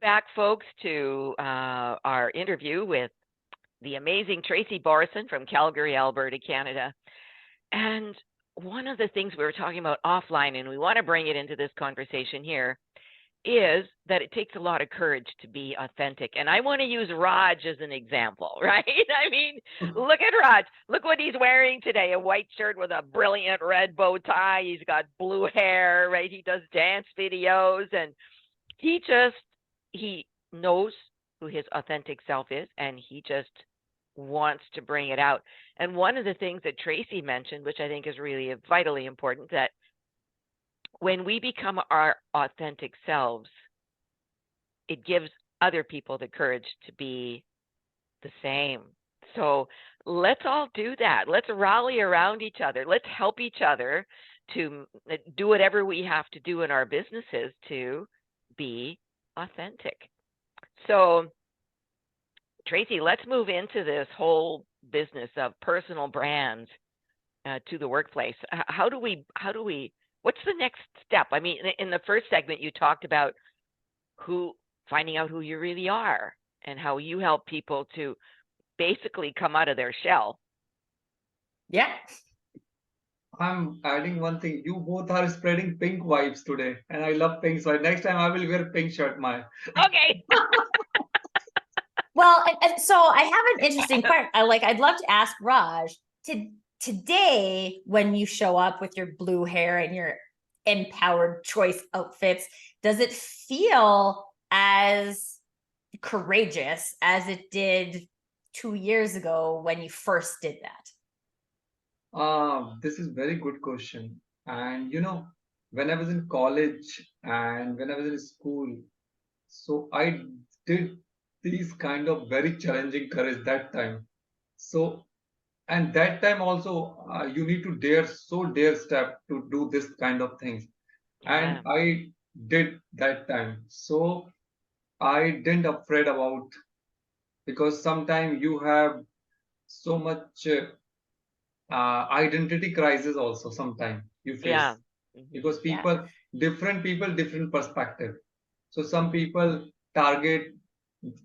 back, folks, to our interview with the amazing Tracy Borreson from Calgary, Alberta, Canada. And one of the things we were talking about offline, and we want to bring it into this conversation here, is that it takes a lot of courage to be authentic. And I want to use Raj as an example, right? I mean, look at Raj. Look what he's wearing today, a white shirt with a brilliant red bow tie. He's got blue hair, right? He does dance videos, and he knows who his authentic self is, and he just wants to bring it out. And one of the things that Tracy mentioned, which I think is really vitally important, that when we become our authentic selves, it gives other people the courage to be the same. So let's all do that. Let's rally around each other. Let's help each other to do whatever we have to do in our businesses to be authentic. So, Tracy, let's move into this whole business of personal brands to the workplace. What's the next step? I mean, in the first segment, you talked about finding out who you really are and how you help people to basically come out of their shell. Yeah. I'm adding one thing. You both are spreading pink vibes today, and I love pink. So next time I will wear pink shirt, Maya. Okay. Well, and so I have an interesting part. I'd love to ask Raj today, when you show up with your blue hair and your empowered choice outfits, does it feel as courageous as it did 2 years ago when you first did that? This is very good question. And when I was in college and when I was in school, so I did these kind of very challenging courage that time. So, and that time also, you need to dare step to do this kind of things. And I did that time. So I didn't afraid about, because sometimes you have so much identity crisis also sometimes you face. Yeah. Because different people, different perspective. So some people target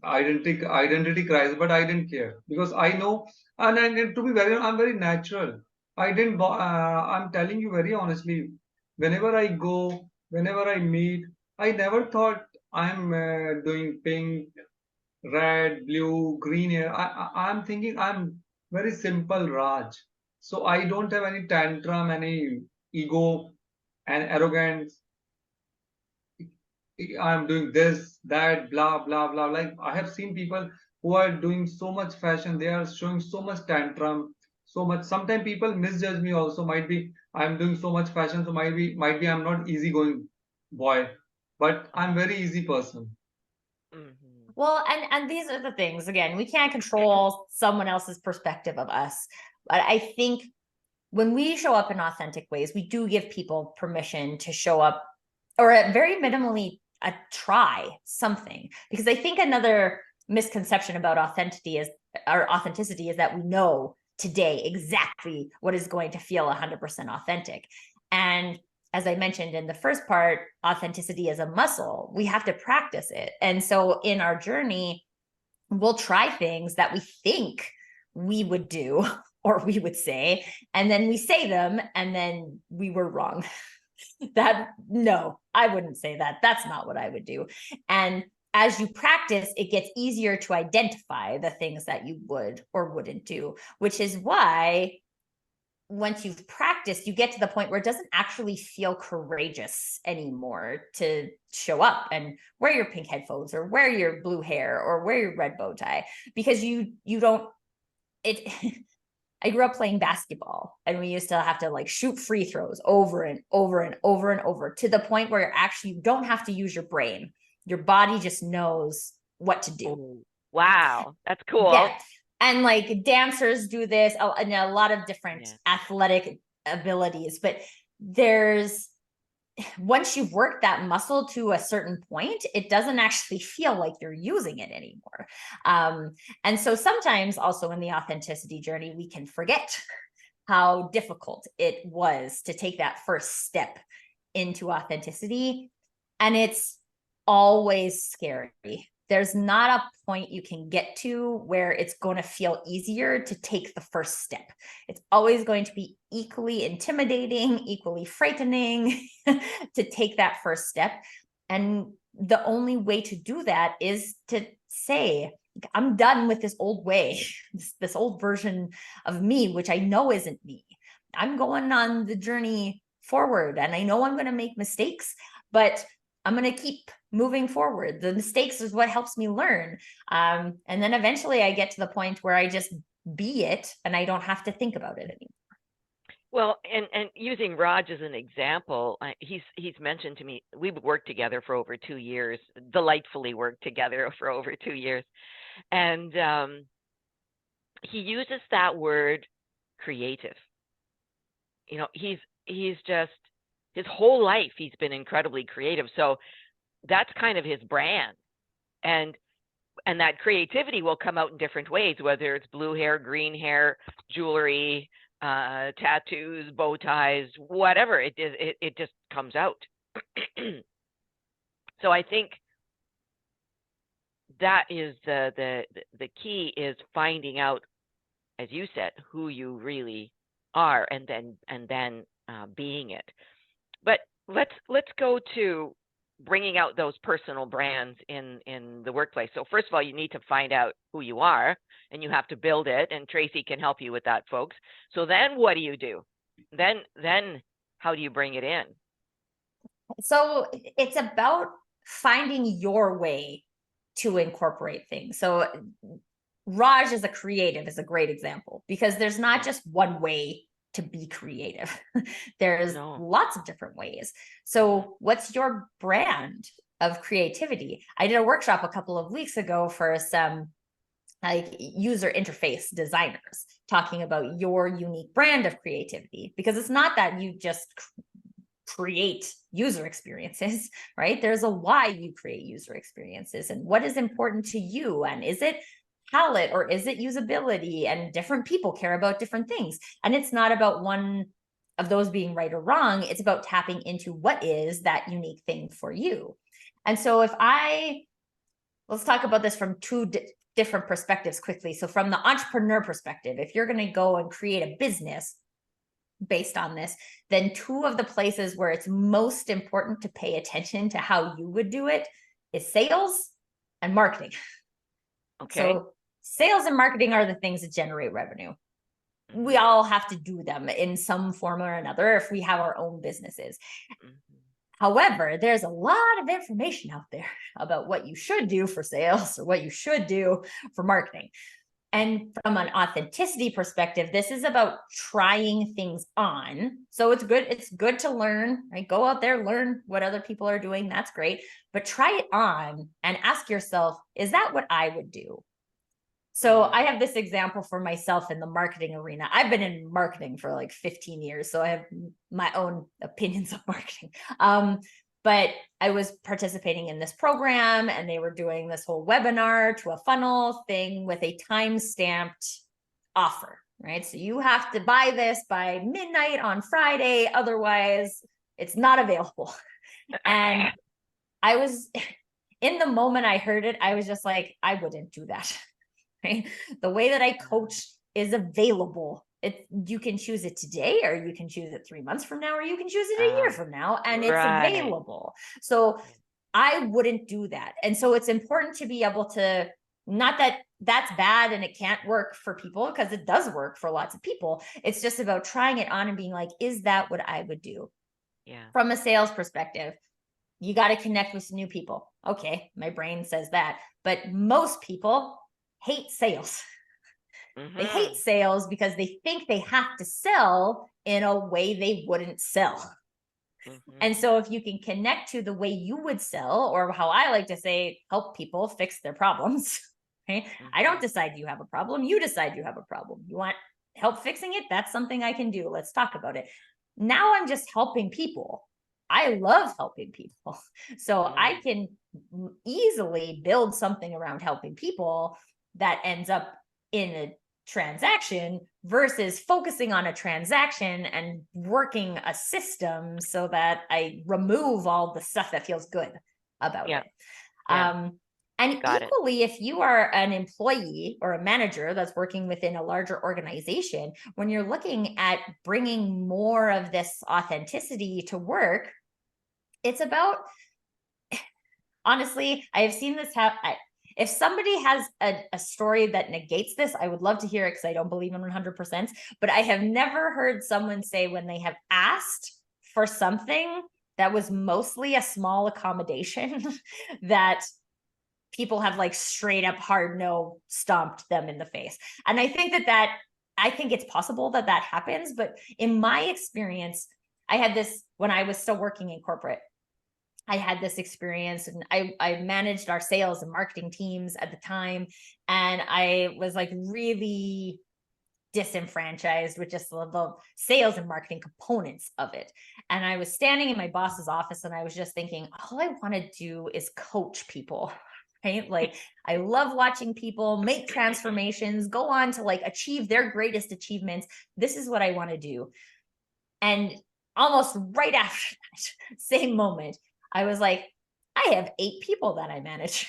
identity crisis, but I didn't care because I know, and to be very, I'm very natural. I didn't. I'm telling you very honestly. Whenever I meet, I never thought I'm doing pink, red, blue, green hair. I'm thinking I'm very simple Raj. So I don't have any tantrum, any ego and arrogance. I'm doing this, that, blah, blah, blah. Like I have seen people who are doing so much fashion, they are showing so much tantrum, so much. Sometimes people misjudge me also. Might be I'm doing so much fashion, so might be I'm not easygoing boy, but I'm very easy person. Well, and these are the things, again, we can't control someone else's perspective of us. But I think when we show up in authentic ways, we do give people permission to show up, or at very minimally try something. Because I think another misconception about authenticity is that we know today exactly what is going to feel 100% authentic. And as I mentioned in the first part, authenticity is a muscle. We have to practice it. And so in our journey, we'll try things that we think we would do or we would say, and then we say them, and then we were wrong. No, I wouldn't say that. That's not what I would do. And as you practice, it gets easier to identify the things that you would or wouldn't do, which is why once you've practiced, you get to the point where it doesn't actually feel courageous anymore to show up and wear your pink headphones or wear your blue hair or wear your red bow tie, because you don't, I grew up playing basketball, and we used to have to shoot free throws over and over and over and over, to the point where actually you don't have to use your brain. Your body just knows what to do. Oh, wow. That's cool. Yeah. And dancers do this, and a lot of different athletic abilities, but once you've worked that muscle to a certain point, it doesn't actually feel like you're using it anymore. And so sometimes also in the authenticity journey, we can forget how difficult it was to take that first step into authenticity. And it's always scary. There's not a point you can get to where it's going to feel easier to take the first step. It's always going to be equally intimidating, equally frightening to take that first step. And the only way to do that is to say, I'm done with this old way, this old version of me, which I know isn't me. I'm going on the journey forward, and I know I'm going to make mistakes, but I'm going to keep moving forward. The mistakes is what helps me learn. And then eventually I get to the point where I just be it and I don't have to think about it anymore. Well, and using Raj as an example, he's mentioned to me, we've worked together for over 2 years, delightfully worked together for over 2 years. And he uses that word creative. You know, he's just, his whole life, he's been incredibly creative. So that's kind of his brand. And that creativity will come out in different ways, whether it's blue hair, green hair, jewelry, tattoos, bow ties, whatever it is, it just comes out. So I think that is the key, is finding out, as you said, who you really are, and then being it. But let's go to bringing out those personal brands in the workplace. So first of all, you need to find out who you are, and you have to build it. And Tracy can help you with that, folks. So then what do you do? Then how do you bring it in? So it's about finding your way to incorporate things. So Raj as a creative is a great example, because there's not just one way to be creative. There's lots of different ways. So what's your brand of creativity? I did a workshop a couple of weeks ago for some like user interface designers, talking about your unique brand of creativity, because it's not that you just create user experiences, right? There's a why you create user experiences, and what is important to you, and is it palette or is it usability? And different people care about different things, and it's not about one of those being right or wrong. It's about tapping into what is that unique thing for you. And so let's talk about this from two different perspectives quickly. So from the entrepreneur perspective, if you're going to go and create a business based on this, then two of the places where it's most important to pay attention to how you would do it is sales and marketing. Okay. So sales and marketing are the things that generate revenue. We all have to do them in some form or another if we have our own businesses. However, there's a lot of information out there about what you should do for sales or what you should do for marketing. And from an authenticity perspective, this is about trying things on. So it's good to learn, right? Go out there, learn what other people are doing. That's great. But try it on and ask yourself, is that what I would do? So I have this example for myself in the marketing arena. I've been in marketing for like 15 years, so I have my own opinions of marketing. But I was participating in this program, and they were doing this whole webinar to a funnel thing with a time-stamped offer, right? So you have to buy this by midnight on Friday, otherwise it's not available. And I was, in the moment I heard it, I was just like, I wouldn't do that. Right? The way that I coach is available. You can choose it today, or you can choose it 3 months from now, or you can choose it a year from now, and it's available. So I wouldn't do that. And so it's important to be able to, not that that's bad and it can't work for people, because it does work for lots of people. It's just about trying it on and being like, is that what I would do? Yeah. From a sales perspective, you got to connect with some new people. Okay, my brain says that, but most people hate sales. They hate sales because they think they have to sell in a way they wouldn't sell. And so if you can connect to the way you would sell, or how I like to say, help people fix their problems, right? I don't decide you have a problem. You decide you have a problem. You want help fixing it? That's something I can do. Let's talk about it. Now I'm just helping people. I love helping people. So I can easily build something around helping people that ends up in a transaction, versus focusing on a transaction and working a system so that I remove all the stuff that feels good. about Yeah. it. Yeah. And Got it. equally, if you are an employee or a manager that's working within a larger organization, when you're looking at bringing more of this authenticity to work, it's about, honestly, I have seen this happen. If somebody has a story that negates this, I would love to hear it because I don't believe in 100%. But I have never heard someone say when they have asked for something that was mostly a small accommodation that people have like straight up hard no stomped them in the face. And I think that I think it's possible that that happens. But in my experience, I had this when I was still working in corporate. I had this experience, and I managed our sales and marketing teams at the time. And I was like really disenfranchised with just the sales and marketing components of it. And I was standing in my boss's office and I was just thinking, all I want to do is coach people. Right? Like, I love watching people make transformations, go on to like achieve their greatest achievements. This is what I want to do. And almost right after that same moment, I was like, I have 8 people that I manage.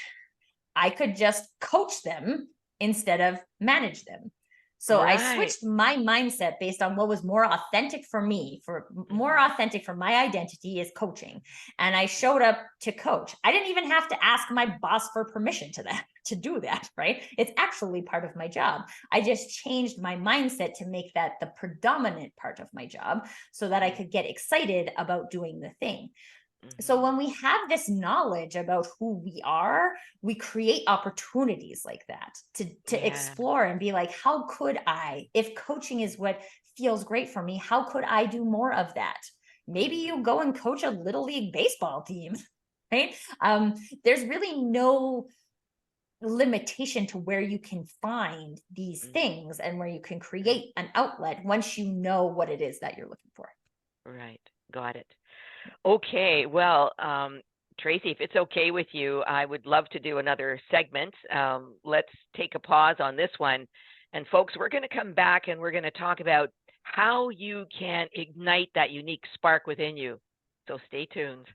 I could just coach them instead of manage them. So I switched my mindset based on what was more authentic for me, for more authentic for my identity is coaching. And I showed up to coach. I didn't even have to ask my boss for permission to do that, right? It's actually part of my job. I just changed my mindset to make that the predominant part of my job so that I could get excited about doing the thing. So when we have this knowledge about who we are, we create opportunities like that to explore and be like, how could I, if coaching is what feels great for me, how could I do more of that? Maybe you go and coach a little league baseball team, right? There's really no limitation to where you can find these things and where you can create an outlet once you know what it is that you're looking for. Right. Got it. Okay, well, Tracy, if it's okay with you, I would love to do another segment. Let's take a pause on this one. And folks, we're going to come back and we're going to talk about how you can ignite that unique spark within you. So stay tuned.